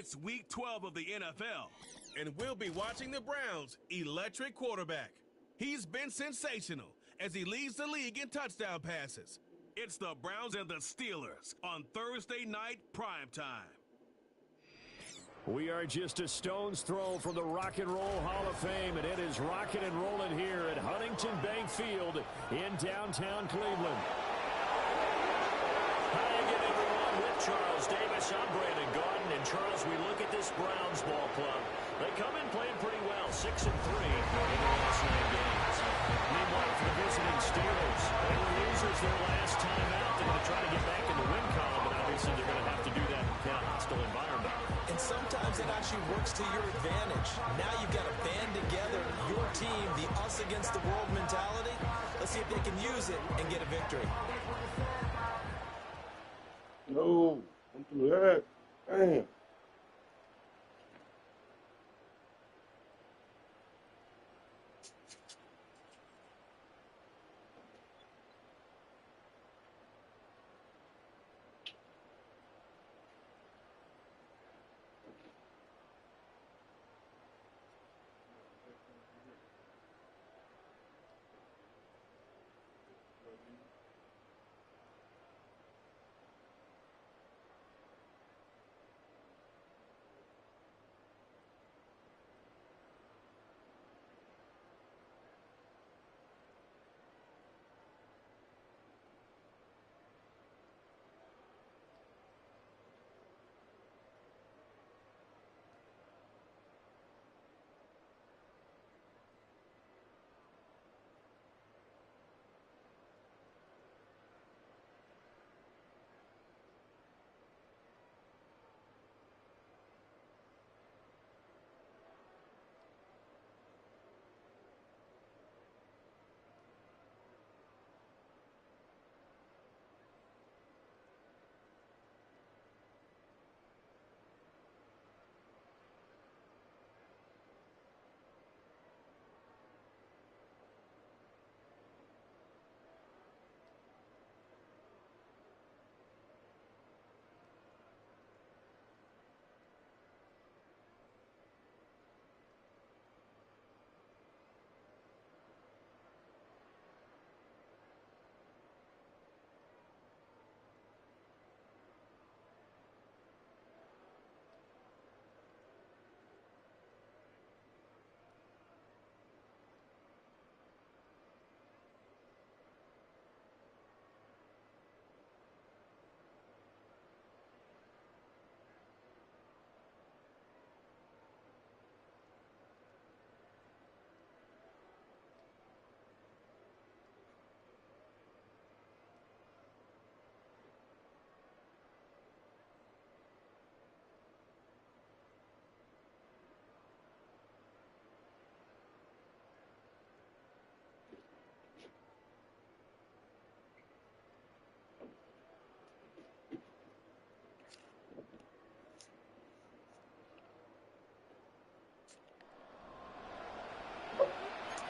It's week 12 of the NFL, and we'll be watching the Browns' electric quarterback. He's been sensational as he leads the league in touchdown passes. It's the Browns and the Steelers on Thursday night primetime. We are just a stone's throw from the Rock and Roll Hall of Fame, and it is rocking and rolling here at Huntington Bank Field in downtown Cleveland. Hi again, everyone. With Charles Davis, I'm Brandon Garden. And Charles, we look at this Browns ball club. They come in playing pretty well, 6-3 in their last 9 games. Meanwhile, for the visiting Steelers, they were losers their last time out. They're going to try to get back in the win column, but obviously they're going to have to do that in a hostile environment. And sometimes it actually works to your advantage. Now you've got to band together your team, the us against the world mentality. Let's see if they can use it and get a victory. No, don't do that. Damn.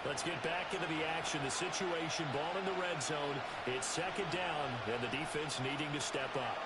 Let's get back into the action. The situation, ball in the red zone. It's second down, and the defense needing to step up.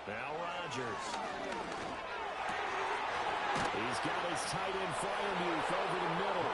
Now Rodgers. He's got his tight end Freiermuth over the middle.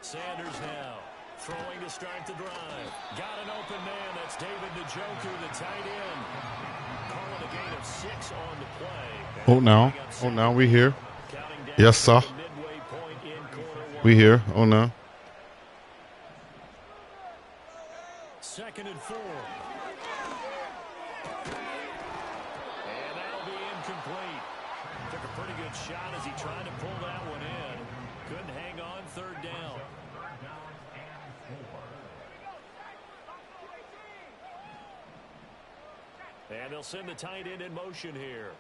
Sanders now. Throwing to start the drive. Got an open man. That's David Njoku, the tight end. Calling a gain of 6 on the play. Oh, now we here. Yes, sir. Midway We here. Oh, no. 2nd and 4. And that'll be incomplete. Took a pretty good shot as he tried to pull that one in. Couldn't hang on 3rd down. And they'll send the tight end in motion here.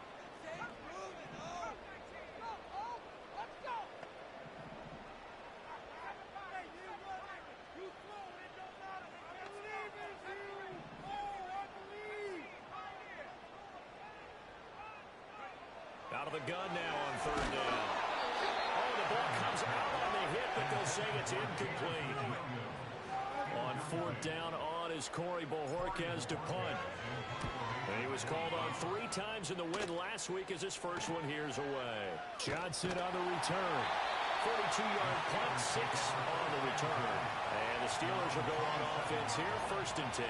Out of the gun now on 3rd down. Oh, the ball comes out on the hit, but they'll say it's incomplete. On 4th down on is Corey Bojorquez to punt. And he was called on 3 times in the win last week as his first one here's away. Johnson on the return. 42-yard punt, 6 on the return. And the Steelers will go on offense here, 1st and 10.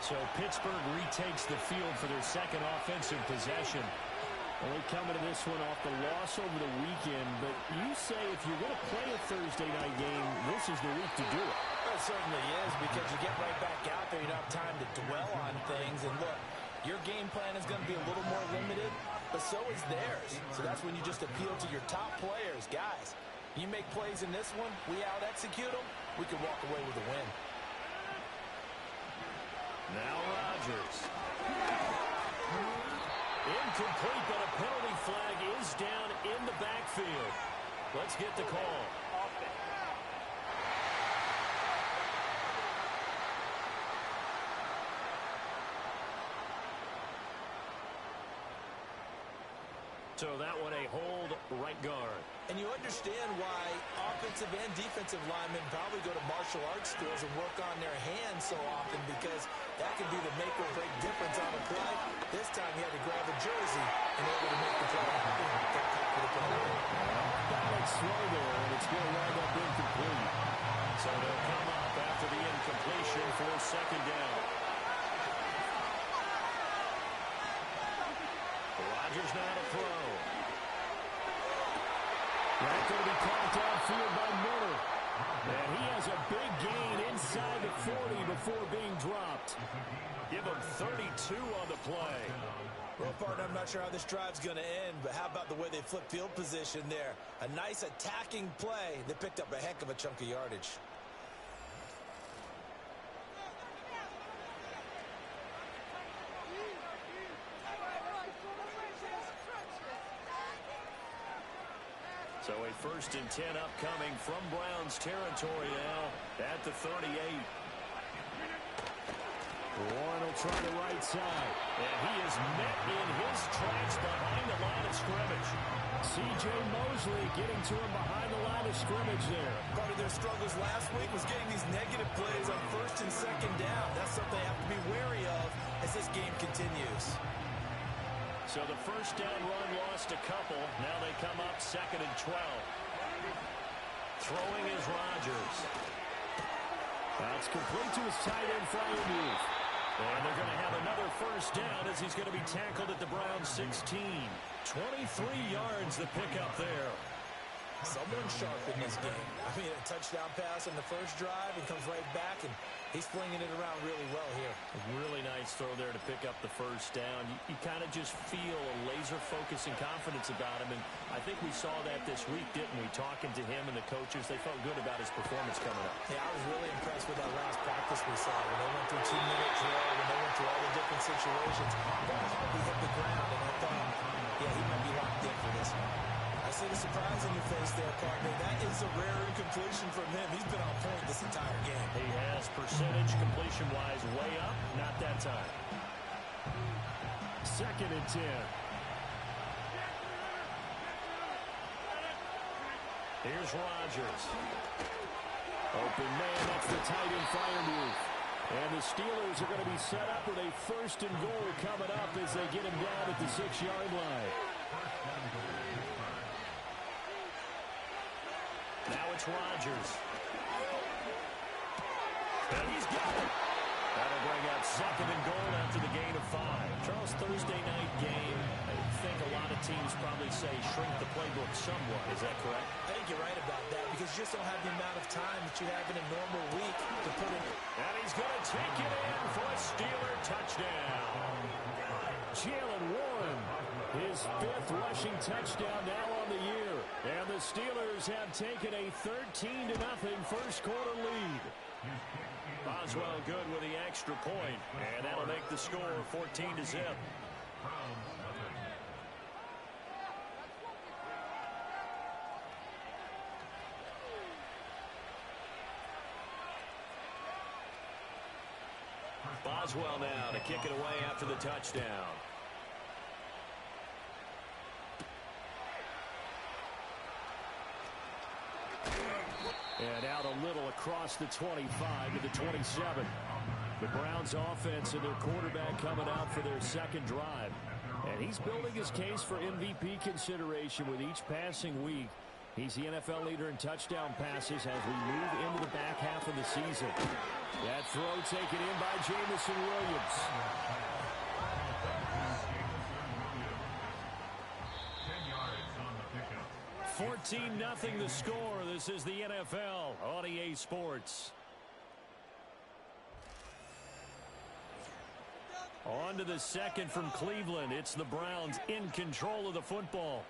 So Pittsburgh retakes the field for their 2nd offensive possession. Well, they come into this one off the loss over the weekend, but you say if you're going to play a Thursday night game, this is the week to do it. Well, it certainly is, because you get right back out there. You don't have time to dwell on things. And look, your game plan is going to be a little more limited, but so is theirs. So that's when you just appeal to your top players. Guys, you make plays in this one, we out-execute them, we can walk away with a win. Now Rodgers. Incomplete, but a penalty flag is down in the backfield. Let's get the call. So that one a hold right guard. And you understand why offensive and defensive linemen probably go to martial arts schools and work on their hands so often, because that can be the make or break difference on a play. This time he had to grab a jersey in order to make the play. That looks slow there, and it's going to wind up incomplete. So they'll come up after the incompletion for 2nd down. Rodgers now to throw. That's going to be caught downfield by Miller. And he has a big gain inside the 40 before being dropped. Give him 32 on the play. Well, partner, I'm not sure how this drive's going to end, but how about the way they flip field position there? A nice attacking play. They picked up a heck of a chunk of yardage. So a 1st and 10 upcoming from Browns territory now at the 38. Warren will try the right side. And he is met in his tracks behind the line of scrimmage. C.J. Mosley getting to him behind the line of scrimmage there. Part of their struggles last week was getting these negative plays on 1st and 2nd down. That's something they have to be wary of as this game continues. So the 1st down run lost a couple. Now they come up 2nd and 12. Throwing is Rodgers. That's complete to his tight end, Freiermuth. And they're going to have another 1st down as he's going to be tackled at the Browns 16. 23 yards the pickup there. Someone sharp in this game. I mean, a touchdown pass on the first drive and comes right back, and he's flinging it around really well here. A really nice throw there to pick up the 1st down. You kind of just feel a laser focus and confidence about him, and I think we saw that this week, didn't we? Talking to him and the coaches, they felt good about his performance coming up. Yeah, I was really impressed with that last practice we saw when they went through 2-minute drill, when they went through all the different situations. Ball hardly hit the ground, and I thought, yeah, he might be locked in for this one. I see the surprise in your face there, partner. That is a rare incompletion from him. He's been on point this entire game. He has percentage completion-wise way up. Not that time. 2nd and 10. Here's Rodgers. Open man, that's the tight end Freiermuth. And the Steelers are going to be set up with a 1st and goal coming up as they get him down at the 6-yard line. Now it's Rodgers. And he's got it. That'll bring out 2nd and goal after the gain of 5. Charles, Thursday night game. I think a lot of teams probably might say, shrink the playbook somewhat. Is that correct? I think you're right about that because you just don't have the amount of time that you have in a normal week to put in. And he's going to take it in for a Steeler touchdown. Jalen Warren, his 5th rushing touchdown now on the year. And the Steelers have taken a 13-0 first quarter lead. Boswell good with the extra point, and that'll make the score 14-0. Boswell now to kick it away after the touchdown. And out a little across the 25 to the 27. The Browns offense and their quarterback coming out for their second drive. And he's building his case for MVP consideration with each passing week. He's the NFL leader in touchdown passes as we move into the back half of the season. That throw taken in by Jamison Williams. 14-0 the score. This is the NFL on EA Sports. On to the second from Cleveland. It's the Browns in control of the football.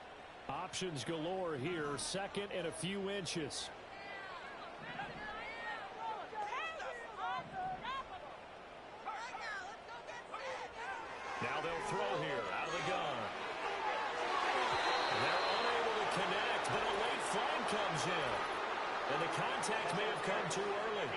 Options galore here. Second and a few inches. Now they'll throw here out of the gun. They're unable to connect, but a late flag comes in. And the contact may have come too early.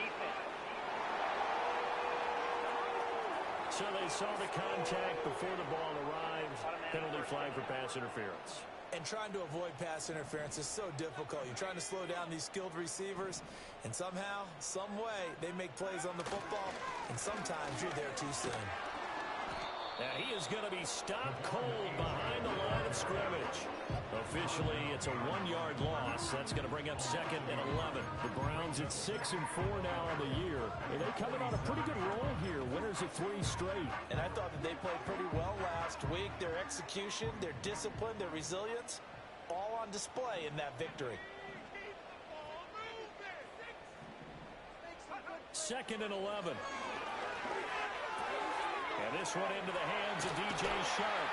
So they saw the contact before the ball arrived. Penalty flag for pass interference. And trying to avoid pass interference is so difficult. You're trying to slow down these skilled receivers, and somehow, some way, they make plays on the football, and sometimes you're there too soon. Now he is going to be stopped cold behind the line of scrimmage. Officially, it's a 1-yard loss. That's going to bring up 2nd and 11. The Browns at 6-4 now on the year. And they're coming on a pretty good roll here. Winners of 3 straight. And I thought that they played pretty well last week. Their execution, their discipline, their resilience, all on display in that victory. 2nd and 11. And this one into the hands of DJ Sharp.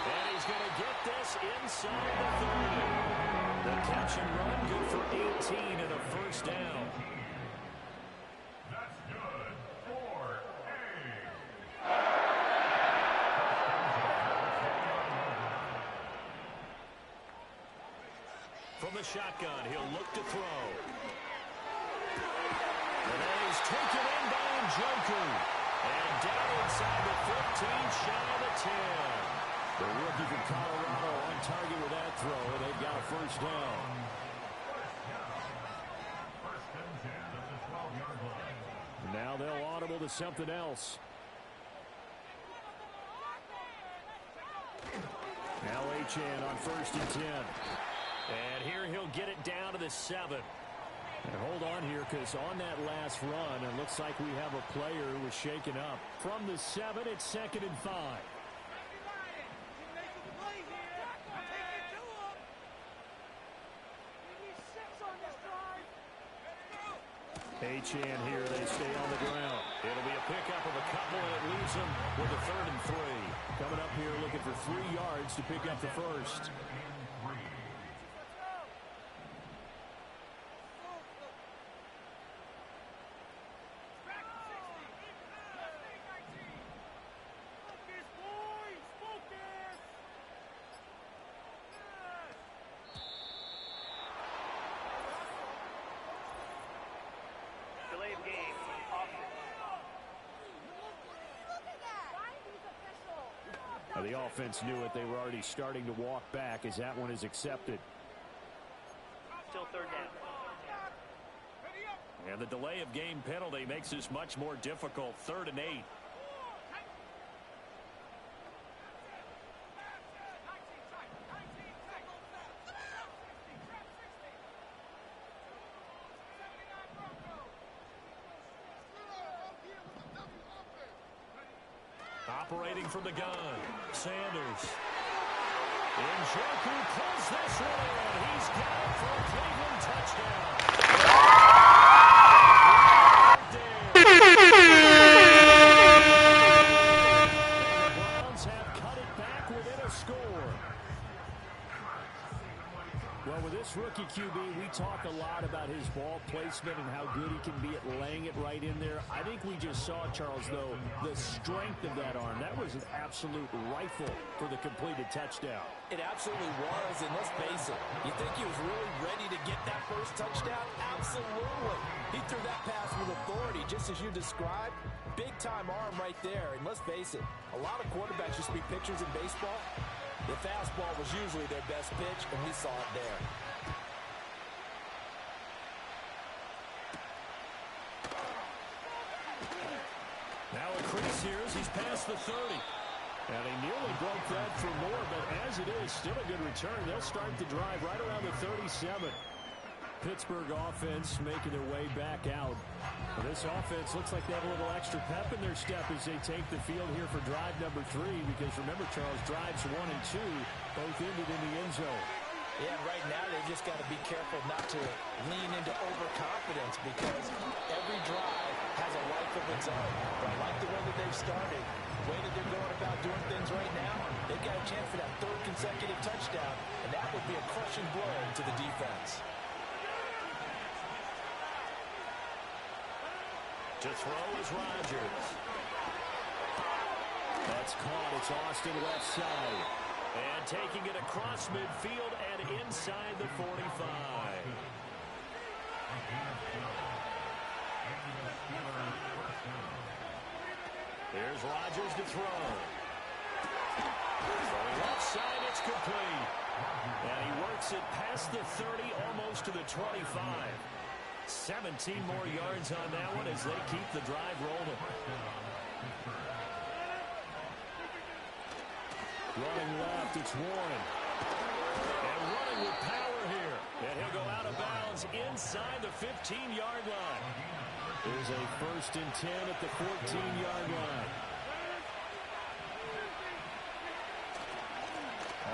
And he's going to get this inside the 30. The catch and run good for 18 and a first down. That's good for From the shotgun, he'll look to throw. And that is taken in by Njoku. And down inside the 15, shy of the 10. The rookie from Colorado on target with that throw. They've got a first down. First and 10 at the 12-yard line. Now they'll audible to something else. Now Achane on 1st and 10. And here he'll get it down to the 7. And hold on here, because on that last run, it looks like we have a player who was shaken up. From the 7, it's 2nd and 5. Achane here, they stay on the ground. It'll be a pickup of a couple, and it leaves them with a 3rd and 3. Coming up here looking for 3 yards to pick up the first. The offense knew it. They were already starting to walk back as that one is accepted. Still 3rd down. And the delay of game penalty makes this much more difficult. 3rd and 8. Operating from the gun, Sanders. Njoku pulls this one in. He's got it for a Cleveland touchdown. And the Browns have cut it back within a score. Well, with this rookie QB, we talk a lot about his ball placement and how good he can be at laying it right in there. I think we just saw, Charles, though, the strength of that arm. That was an absolute rifle for the completed touchdown. It absolutely was, and let's face it, you think he was really ready to get that first touchdown? Absolutely. He threw that pass with authority, just as you described. Big-time arm right there, and let's face it, a lot of quarterbacks used to be pitchers in baseball. The fastball was usually their best pitch, and we saw it there. Now a crease here as he's past the 30. And he nearly broke that for more, but as it is, still a good return. They'll start the drive right around the 37. Pittsburgh offense making their way back out. Well, this offense looks like they have a little extra pep in their step as they take the field here for drive number 3, because remember, Charles, drives 1 and 2 both ended in the end zone. Yeah, right now they've just got to be careful not to lean into overconfidence, because every drive has a life of its own. But I like the way that they've started, the way that they're going about doing things right now. They've got a chance for that 3rd consecutive touchdown, and that would be a crushing blow to the defense. To throw is Rodgers. That's caught. It's Austin left side. And taking it across midfield and inside the 45. Here's Rodgers to throw. Throwing left side, it's complete. And he works it past the 30, almost to the 25. 17 more yards on that one as they keep the drive rolling. Running left, it's Warren. And running with power here. And he'll go out of bounds inside the 15-yard line. There's a 1st and 10 at the 14-yard line.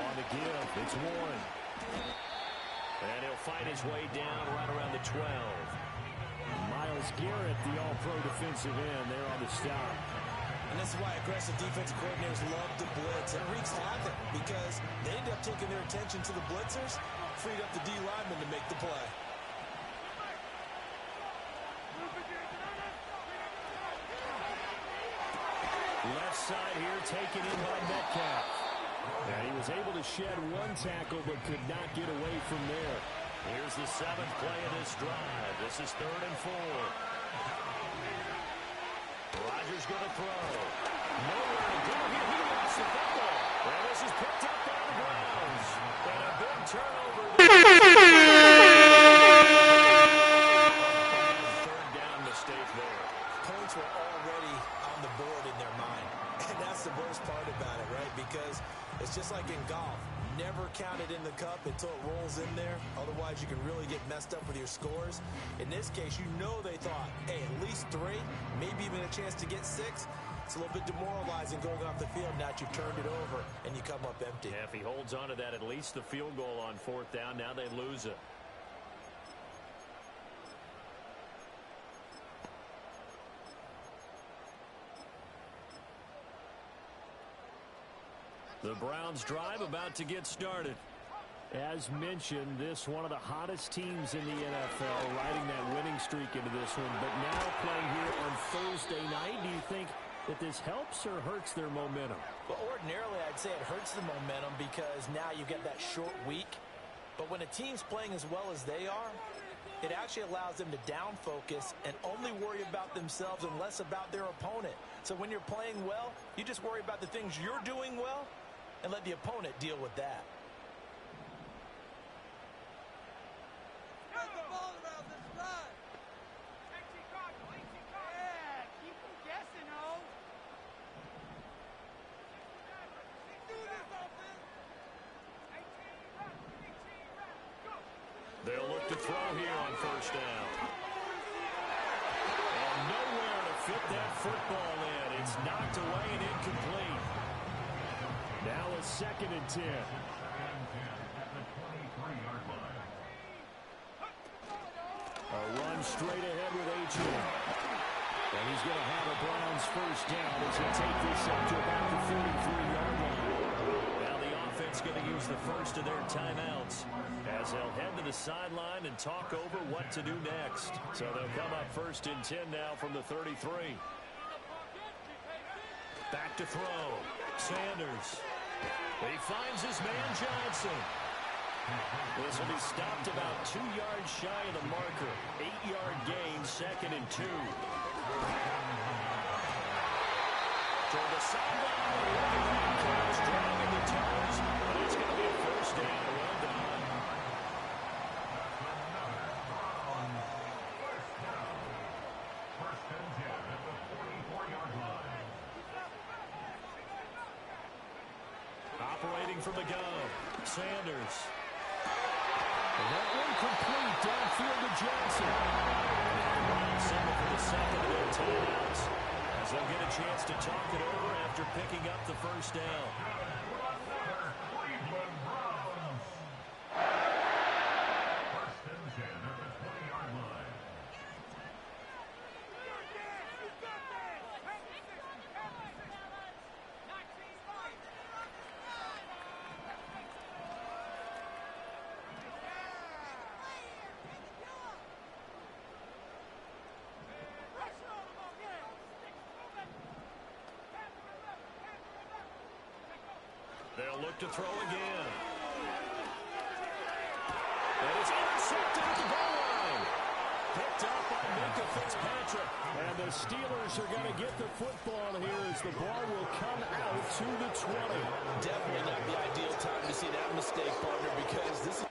On the give, it's Warren. And he'll fight his way down right around the 12. Myles Garrett, the all-pro defensive end, there on the stop. And this is why aggressive defensive coordinators love to blitz. It wreaks havoc because they end up taking their attention to the blitzers, freed up the D lineman to make the play. Left side here taken in by Metcalf. And he was able to shed 1 tackle but could not get away from there. Here's the 7th play of this drive. This is 3rd and 4. Rodgers going to throw. Nowhere to go here. He lost the football. And this is picked up by the Browns. And a big turnover. 3rd down mistake there. Points were already on the board in their mind. And that's the worst part about it, right? Because it's just like in golf. Never count it in the cup until it rolls in there. Otherwise, you can really get messed up with your scores. In this case, you know they thought, hey, at least 3, maybe even a chance to get 6. It's a little bit demoralizing going off the field now that you've turned it over and you come up empty. Yeah, if he holds on to that, at least the field goal on 4th down. Now they lose it. The Browns drive about to get started. As mentioned, this one of the hottest teams in the NFL, riding that winning streak into this one. But now playing here on Thursday night, do you think that this helps or hurts their momentum? Well, ordinarily, I'd say it hurts the momentum because now you get that short week. But when a team's playing as well as they are, it actually allows them to down focus and only worry about themselves and less about their opponent. So when you're playing well, you just worry about the things you're doing well and let the opponent deal with that. They'll look to throw here on 1st down. And nowhere to fit that football in. It's knocked away and incomplete. Now a 2nd and 10. at the 23-yard line. A run straight ahead with H.M. And he's going to have a Browns first down as they take this up to about the 33-yard line. Now the offense going to use the first of their timeouts as they'll head to the sideline and talk over what to do next. So they'll come up first and 10 now from the 33. Back to throw. Sanders. He finds his man Johnson. This will be stopped about 2 yards shy of the marker. 8-yard gain, 2nd and 2. Toward the sideline, driving the toes, but it's going to be a first down. Well done. First and 10 at the 44-yard line. Operating from the gun, Sanders. And that one complete downfield to Johnson. Signal for the second of their timeouts as they'll get a chance to talk it over after picking up the first down. Cleveland Browns. First and 10 at the 20-yard line. They'll look to throw again. And it's intercepted at the goal line. Picked up by Minka Fitzpatrick. And the Steelers are going to get the football here as the ball will come out to the 20. Definitely not the ideal time to see that mistake, partner, because this is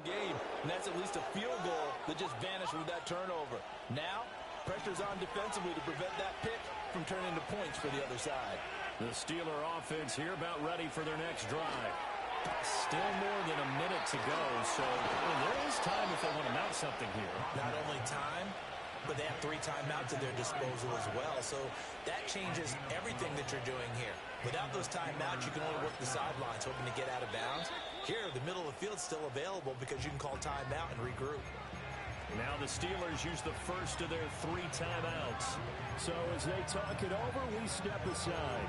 game, and that's at least a field goal that just vanished with that turnover. Now, pressure's on defensively to prevent that pick from turning into points for the other side. The Steeler offense here about ready for their next drive. Still more than a minute to go, so there is time if they want to mount something here. Not only time, but they have 3 timeouts at their disposal as well, so that changes everything that you're doing here. Without those timeouts, you can only work the sidelines, hoping to get out of bounds. Here, the middle of the field's still available because you can call timeout and regroup. Now the Steelers use the first of their 3 timeouts. So as they talk it over, we step aside.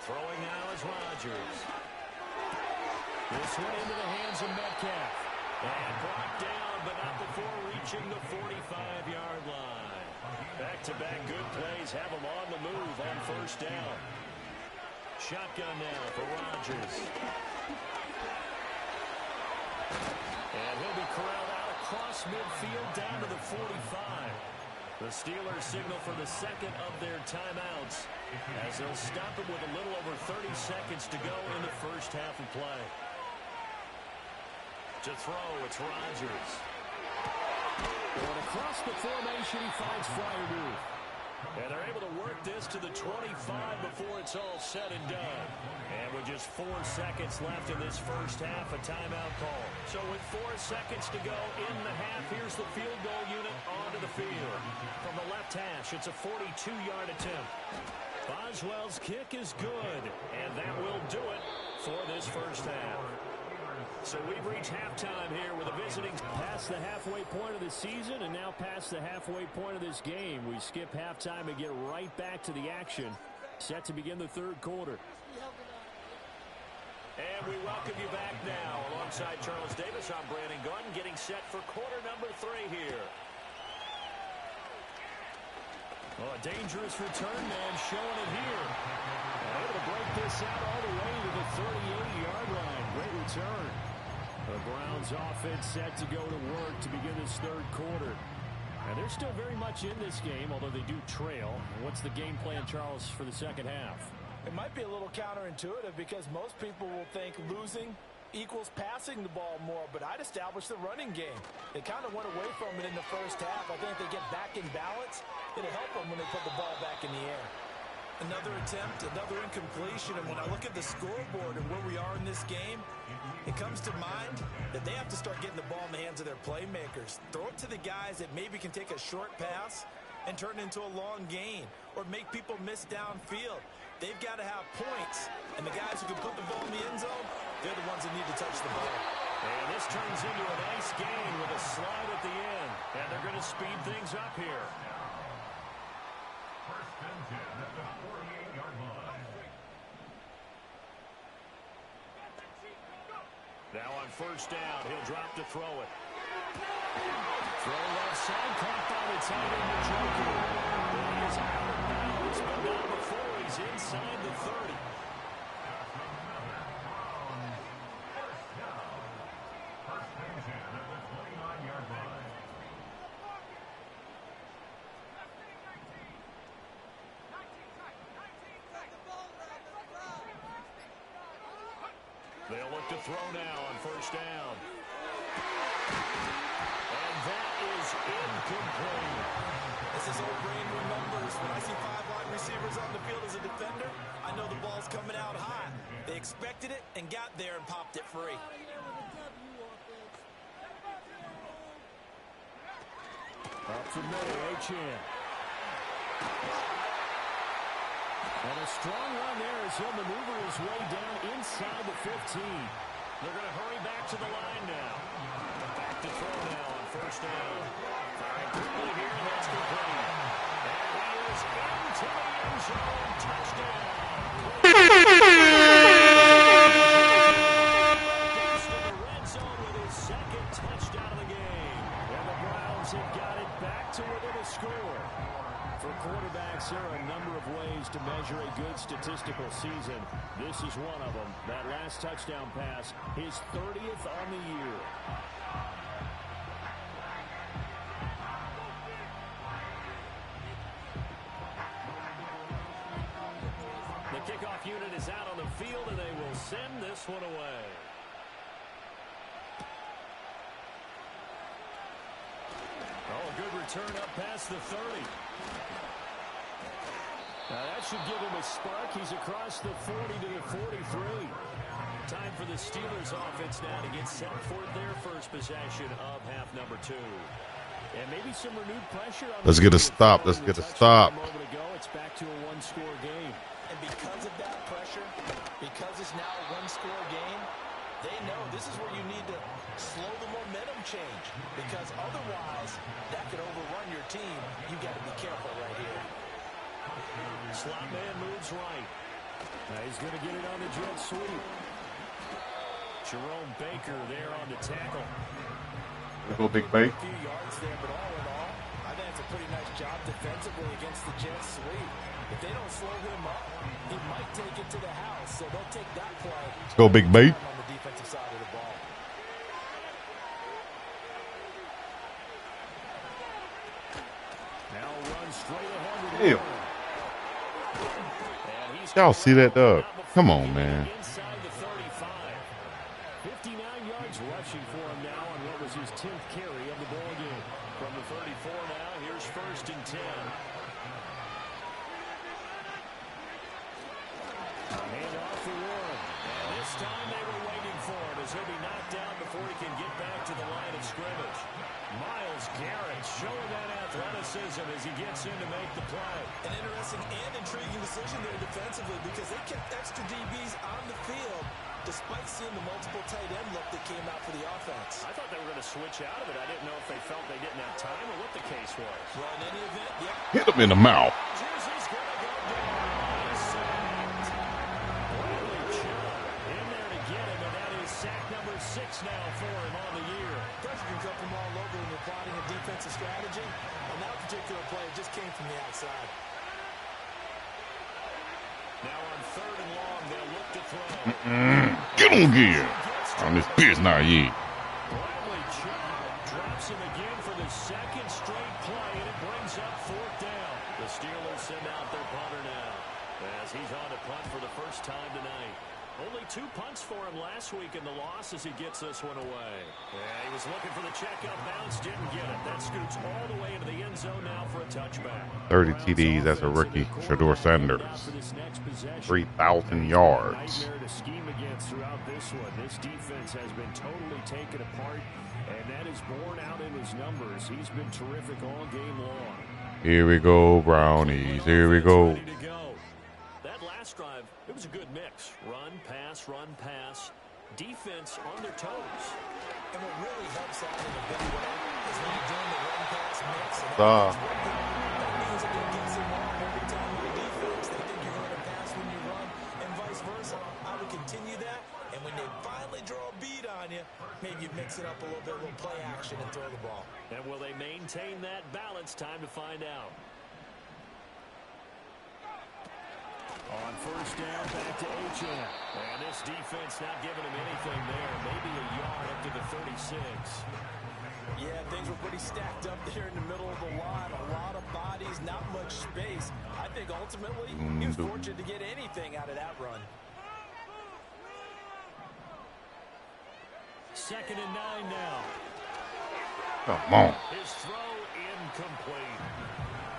Throwing now is Rodgers. This one into the hands of Metcalf. And brought down, but not before reaching the 45-yard line. Back-to-back good plays have them on the move on first down. Shotgun now for Rodgers. And he'll be corralled out across midfield down to the 45. The Steelers signal for the second of their timeouts as they'll stop it with a little over 30 seconds to go in the first half of play. To throw, it's Rodgers. Going across the formation, he finds Freiermuth. And they're able to work this to the 25 before it's all said and done. And with just 4 seconds left in this first half, a timeout call. So with 4 seconds to go in the half, here's the field goal unit onto the field. From the left hash, it's a 42-yard attempt. Boswell's kick is good, and that will do it for this first half. So we've reached halftime here with the visiting past the halfway point of the season and now past the halfway point of this game. We skip halftime and get right back to the action. Set to begin the third quarter. And we welcome you back now. Alongside Charles Davis, I'm Brandon Gordon, getting set for quarter number 3 here. Oh, a dangerous return man showing it here. Able to break this out all the way to the 38-yard line. Great return. The Browns offense set to go to work to begin this third quarter. And they're still very much in this game, although they do trail. What's the game plan, Charles, for the second half? It might be a little counterintuitive because most people will think losing equals passing the ball more, but I'd establish the running game. They kind of went away from it in the first half. I think if they get back in balance, it'll help them when they put the ball back in the air. Another attempt, another incompletion, and when I look at the scoreboard and where we are in this game, it comes to mind that they have to start getting the ball in the hands of their playmakers. Throw it to the guys that maybe can take a short pass and turn it into a long gain or make people miss downfield. They've got to have points, and the guys who can put the ball in the end zone, they're the ones that need to touch the ball. And this turns into a nice gain with a slide at the end, and they're going to speed things up here. First and 10 at the 48-yard line. Now on first down, he'll drop to throw it. Throw left side, caught by the tight end, Joker. He is out of bounds, but not before he's inside the 30. First and 10 at the 29-yard line. They'll look to throw now on first down. And that is incomplete. This is old brain remembers. When I see 5 wide receivers on the field as a defender, I know the ball's coming out hot. They expected it and got there and popped it free. Up the middle, H.N. And a strong run there as he'll maneuver his way down inside the 15. They're going to hurry back to the line now. Back to throw now on first down. Firing quickly here, and that's complete. And he is into the end zone. Touchdown. Gets to the red zone with his second touchdown of the game. And the Browns have got it back to within a score. For quarterbacks, there are a number of ways to measure a good statistical season. This is one of them. That last touchdown pass, his 30th on the year. The kickoff unit is out on the field, and they will send this one away. Oh, a good return up past the 30. Now that should give him a spark. He's across the 40 to the 43. Time for the Steelers offense now to get set for their first possession of half number 2. And maybe some renewed pressure on. Let's get a stop. Let's get a stop. A moment ago, it's back to a one-score game. And because of that pressure, because it's now a one-score game, they know this is where you need to slow the momentum change. Because otherwise, that could overrun your team. You got to be careful right here. Slot man moves right. Now he's going to get it on the jet sweep. Jerome Baker there on the tackle. Go big bait. A few yards there, but all in all, I think it's a pretty nice job defensively against the jet sweep. If they don't slow him up, he might take it to the house. So they'll take that play. Let's go big bait. On the defensive side of the ball. Now run straight ahead with Ew. Y'all see that, dog? Come on, man. Inside the 35. 59 yards rushing for him now on what was his 10th carry of the ball game. From the 34 now, here's first and 10. A handoff for Warren. And this time they were waiting for him as he'll be knocked down before he can get back to the line of scrimmage. Myles Garrett showing that athleticism as he gets in to make the play. An interesting and intriguing decision there defensively because they kept extra DBs on the field despite seeing the multiple tight end look that came out for the offense. I thought they were going to switch out of it. I didn't know if they felt they didn't have time or what the case was. Well, in any event, yeah. Hit him in the mouth. Rodgers is going to go down. He's sacked. Bradley Chubb in there to get him, and that is sack number 6 now for him on the year. Pressure can come from all over when you're plotting a defensive strategy. On that particular play, it just came from the outside. Now on third and long, they'll look to throw. Get on gear. On this bitch now, yeah. Bradley Chubb drops him again for the second straight play, and it brings up fourth down. The Steelers send out their punter now as he's on to punt for the first time tonight. Only 2 punts for him last week in the loss as he gets this one away. Yeah, he was looking for the checkout bounce, didn't get it. That scoots all the way into the end zone now for a touchback. 30 TDs as a rookie, SHEDEUR Sanders. 3,000 yards. Nightmare to scheme against throughout this one. This defense has been totally taken apart, and that is borne out in his numbers. He's been terrific all game long. Here we go, Brownies. Here we go. That last drive, it was a good mix. Run, pass, defense on their toes. And what really helps out in a big way is when you're doing the run pass mix. Duh. That means that it gets them wrong every time on defense. They think you're going to pass when you run and vice versa. I would continue that. And when they finally draw a beat on you, maybe you mix it up a little bit, a little play action and throw the ball. And will they maintain that balance? Time to find out. On first down, back to H.M. And this defense not giving him anything there. Maybe a yard up to the 36. Yeah, things were pretty stacked up there in the middle of the line. A lot of bodies, not much space. I think ultimately he was fortunate to get anything out of that run. 2nd and 9 now. Come on. His throw incomplete.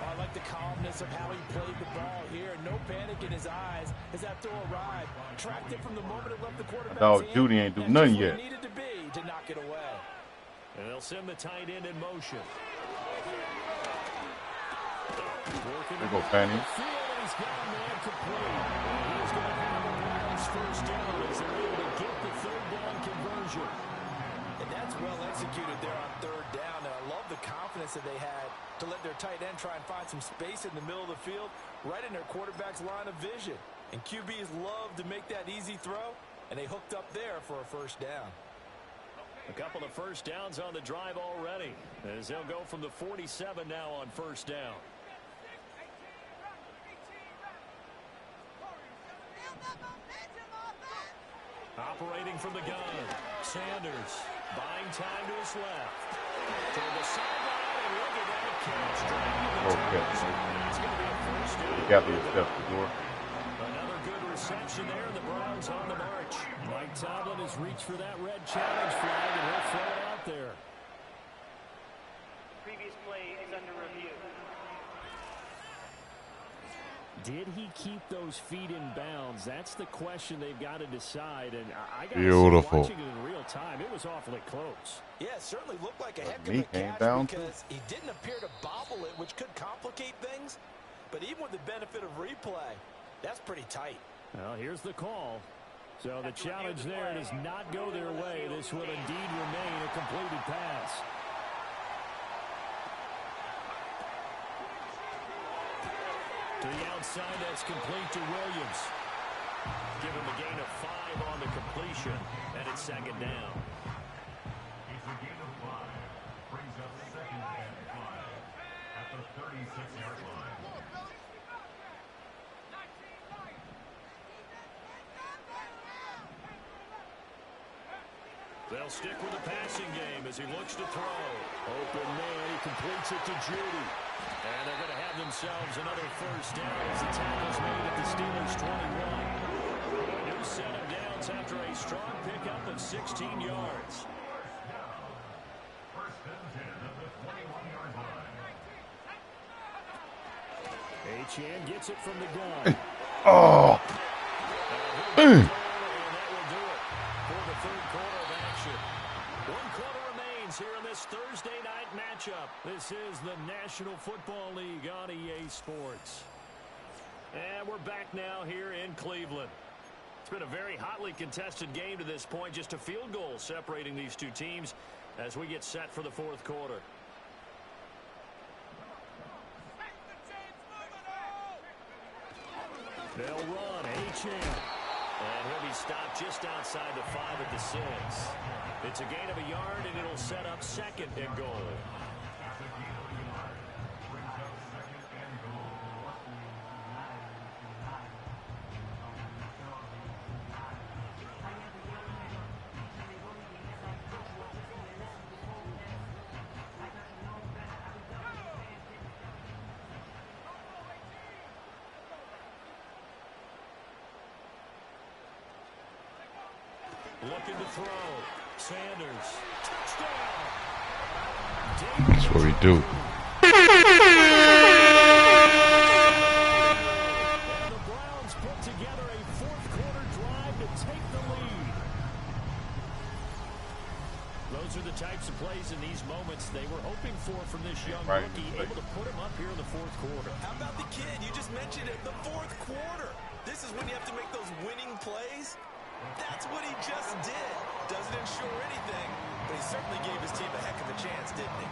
I like the calmness of how he played the ball here. No panic in his eyes as that throw arrived. Tracked it from the moment it left the quarterback's Dog hand. Judy ain't do nothing yet. Needed to be to knock it away. And they'll send the tight end in motion. There go Fanny. He's got a man complete. He's going to have the Browns first down as they're able to get the 3rd down conversion. And that's well executed there on 3rd down. And I love the confidence that they had to let their tight end try and find some space in the middle of the field, right in their quarterback's line of vision. And QBs love to make that easy throw, and they hooked up there for a first down. A couple of first downs on the drive already, as they'll go from the 47 now on first down. Operating from the gun, Sanders buying time to his left. To the sideline, and look at that catch. Okay. It's going to be a first down. You got these steps, SHEDEUR. Another good reception there, and the Browns on the march. Mike Tomlin has reached for that red challenge flag, and he'll throw it out there. Previous play is under review. Did he keep those feet in bounds? That's the question they've got to decide. And I got watching it in real time. It was awfully close. Yeah, it certainly looked like a heck of a catch because he didn't appear to bobble it, which could complicate things. But even with the benefit of replay, that's pretty tight. Well, here's the call. So the challenge there does not go their way. This will indeed remain a completed pass. To the outside, that's complete to Williams. Give him a gain of 5 on the completion, and it's 2nd down. It's a gain of 5. Brings up 2nd and 5 at the 36-yard line. They'll stick with the passing game as he looks to throw. Open man, he completes it to Judy. And they're going to have themselves another first down as the tackle's made at the Steelers' 21. A new set of downs after a strong pickup of 16 yards. First and 10 at the 21-yard line. H.N. gets it from the gun. Oh. And that will do it for the 3rd quarter of action. 1 quarter remains here in this Thursday night matchup. This is the National Football League on EA Sports. And we're back now here in Cleveland. It's been a very hotly contested game to this point. Just a field goal separating these two teams as we get set for the 4th quarter. They'll run H.M. And he'll be stopped just outside the 5 at the 6. It's a gain of a yard, and it'll set up 2nd and goal. Looking to throw. Sanders. Touchdown. That's what we do. And the Browns put together a fourth quarter drive to take the lead. Those are the types of plays in these moments they were hoping for from this young rookie, able to put him up here in the fourth quarter. How about the kid? You just mentioned it, the fourth quarter. This is when you have to make those winning plays. That's what he just did. Doesn't ensure anything, but he certainly gave his team a heck of a chance, didn't he?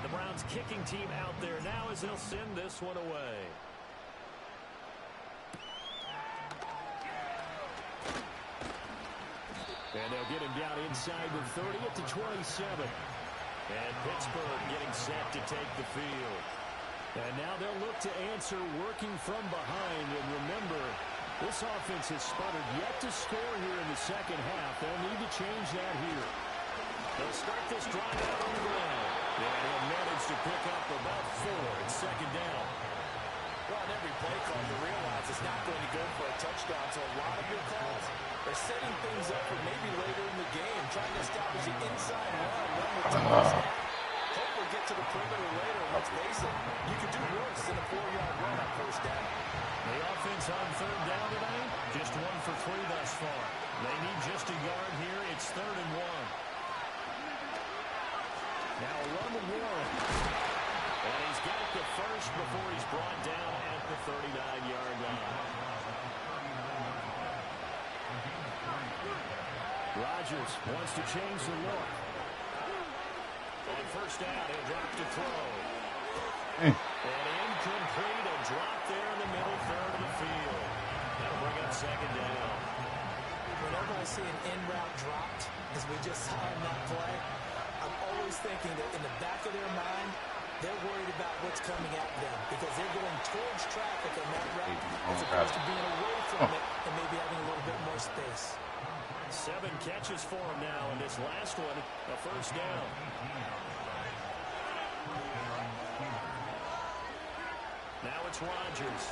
The Browns kicking team out there now as they'll send this one away. And they'll get him down inside the 30 at the 27. And Pittsburgh getting set to take the field. And now they'll look to answer working from behind. And remember, this offense has sputtered yet to score here in the second half. They'll need to change that here. They'll start this drive out on the ground. And he'll manage to pick up about 4 at second down. Well, on every play call, you realize it's not going to go for a touchdown. So a lot of your calls are setting things up for maybe later in the game, trying to establish an inside run with the snap. Hopefully get to the perimeter later. Let's face it, you could do worse than a 4-yard run on first down. The offense on third down tonight, just 1 for 3 thus far. They need just a yard here. It's 3rd and 1. Now a run with Warren. And he's got the first before he's brought down at the 39-yard line. Rodgers wants to change the look. On first down, he'll drop to throw. And incomplete, a drop there in the middle third of the field. That'll bring up second down. Whenever I see an in-route dropped, as we just saw in that play, I'm always thinking that in the back of their mind, they're worried about what's coming at them because they're going towards traffic on that route as opposed to being away from it and maybe having a little bit more space. 7 catches for him now, and this last one, a first down. Now it's Rodgers.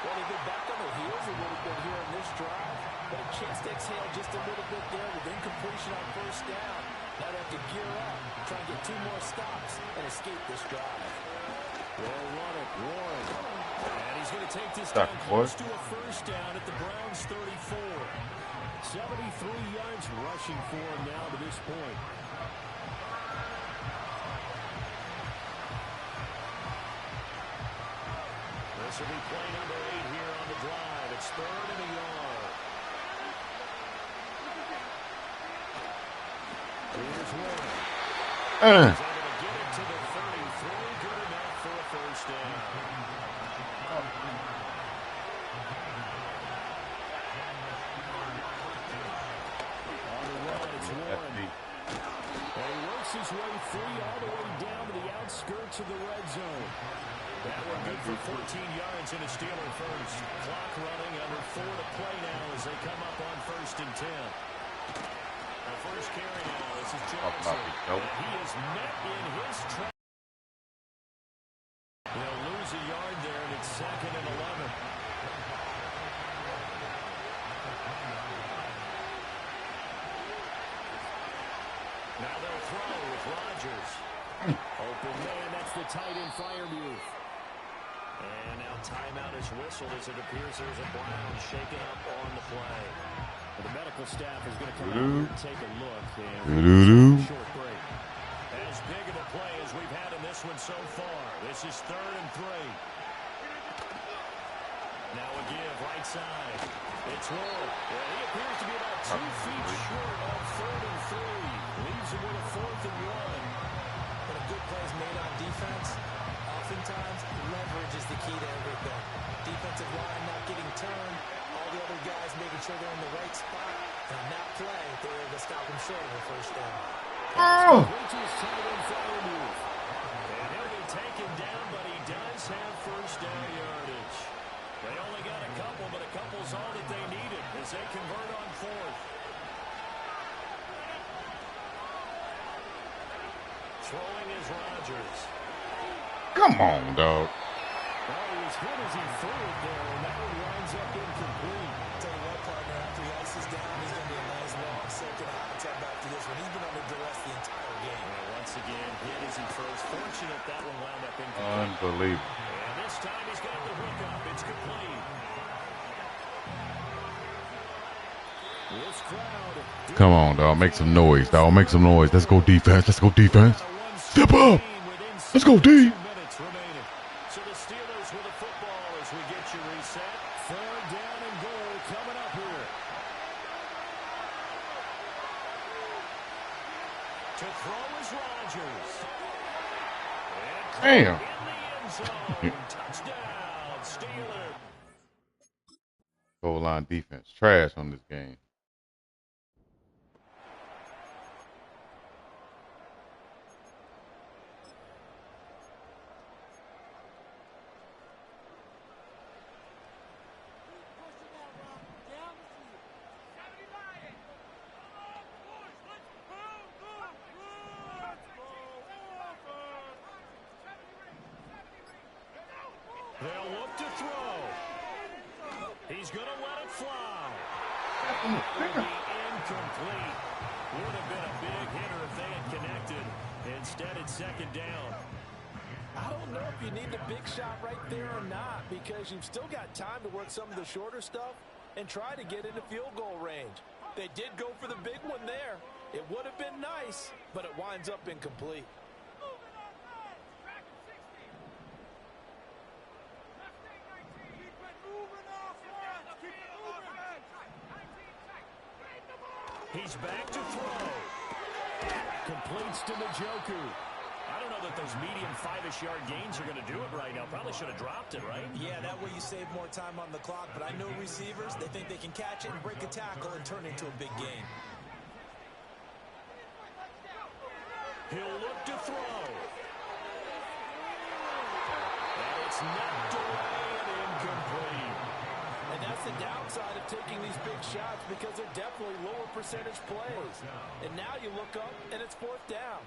Well, they get back on their heels a little bit here in this drive, but a chance to exhale just a little bit there with incompletion on first down. Now they have to gear up, try and get 2 more stops, and escape this drive. They'll run it, Warren. And he's going to take this down close to a first down at the Browns' 34. 73 yards rushing for him now to this point. This will be play number 8 here on the drive. It's 3rd and a yard. Here's Warren. He's able to get it to the 33. Good enough for a first down. On the run, it's Warren. And he works his way free all the way down to the outskirts of the red zone. That one good for 14 yards and a Steeler first. Clock running, under 4 to play now as they come up on 1st and 10. The first carry now, this is Johnson. He is met in his track. They'll lose a yard there, and it's 2nd and 11. Now they'll throw with Rodgers. Open man, that's the tight end Freiermuth. And now timeout is whistled as it appears there's a Brown shaken up on the play. The medical staff is going to come out here and take a look. And short break. As big of a play as we've had in this one so far. This is 3rd and 3. Now a give right side. It's Warren. And he appears to be about 2 feet short of 3rd and 3. Leaves him with a 4th and 1. When a good play is made on defense, oftentimes leverage is the key to everything. Defensive line not getting turned, all the other guys making sure they're in the right spot. And on that play, they were able to stop him short of the first down. And he'll be taken down, but he does have first down yardage. They only got a couple, but a couple's all that they needed as they convert on 4th. Throwing is Rodgers. Come on, dog. Oh, he was hit as he threw it there, and that one winds up incomplete. Tell you what, partner, after he ices down, he's going to be a nice long second hot tub after this one. He's been under duress the entire game. Well, once again, hit as he throws. Fortunate that one wound up incomplete. Unbelievable. And this time he's got the hook up. It's complete. This crowd. Come on, dog. Make some noise, dog. Make some noise. Let's go defense. Let's go defense. Step up. Let's go D. So the Steelers with the football as we get you reset. Third down and goal coming up here. To throw is Rodgers. Damn. In the end zone. Touchdown, Steelers. Goal line defense. Trash on this game. They'll look to throw. He's going to let it fly. Will be incomplete. Would have been a big hitter if they had connected. Instead, it's second down. I don't know if you need the big shot right there or not, because you've still got time to work some of the shorter stuff and try to get into field goal range. They did go for the big one there. It would have been nice, but it winds up incomplete. He's back to throw. Completes to Njoku. I don't know that those medium 5-ish yard gains are going to do it right now. Probably should have dropped it, right? Yeah, that way you save more time on the clock. But I know receivers, they think they can catch it and break a tackle and turn it into a big gain. He'll look to throw. And it's knocked away and incomplete. And that's the downside of taking these big shots, because they're definitely lower percentage plays. And now you look up and it's fourth down.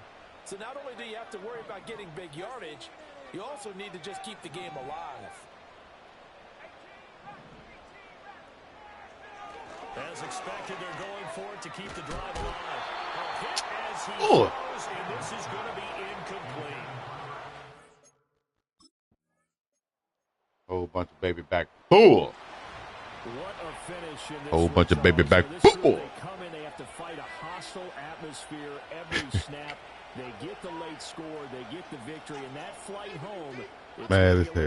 So not only do you have to worry about getting big yardage, you also need to just keep the game alive. As expected, they're going for it to keep the drive alive. A hit as he throws, and this is going to be incomplete. Whole bunch of baby back full. What a finish in this Whole bunch of baby back This is football. where they come in, they have to fight a hostile atmosphere every snap. They get the late score, they get the victory, and that flight home. Man, this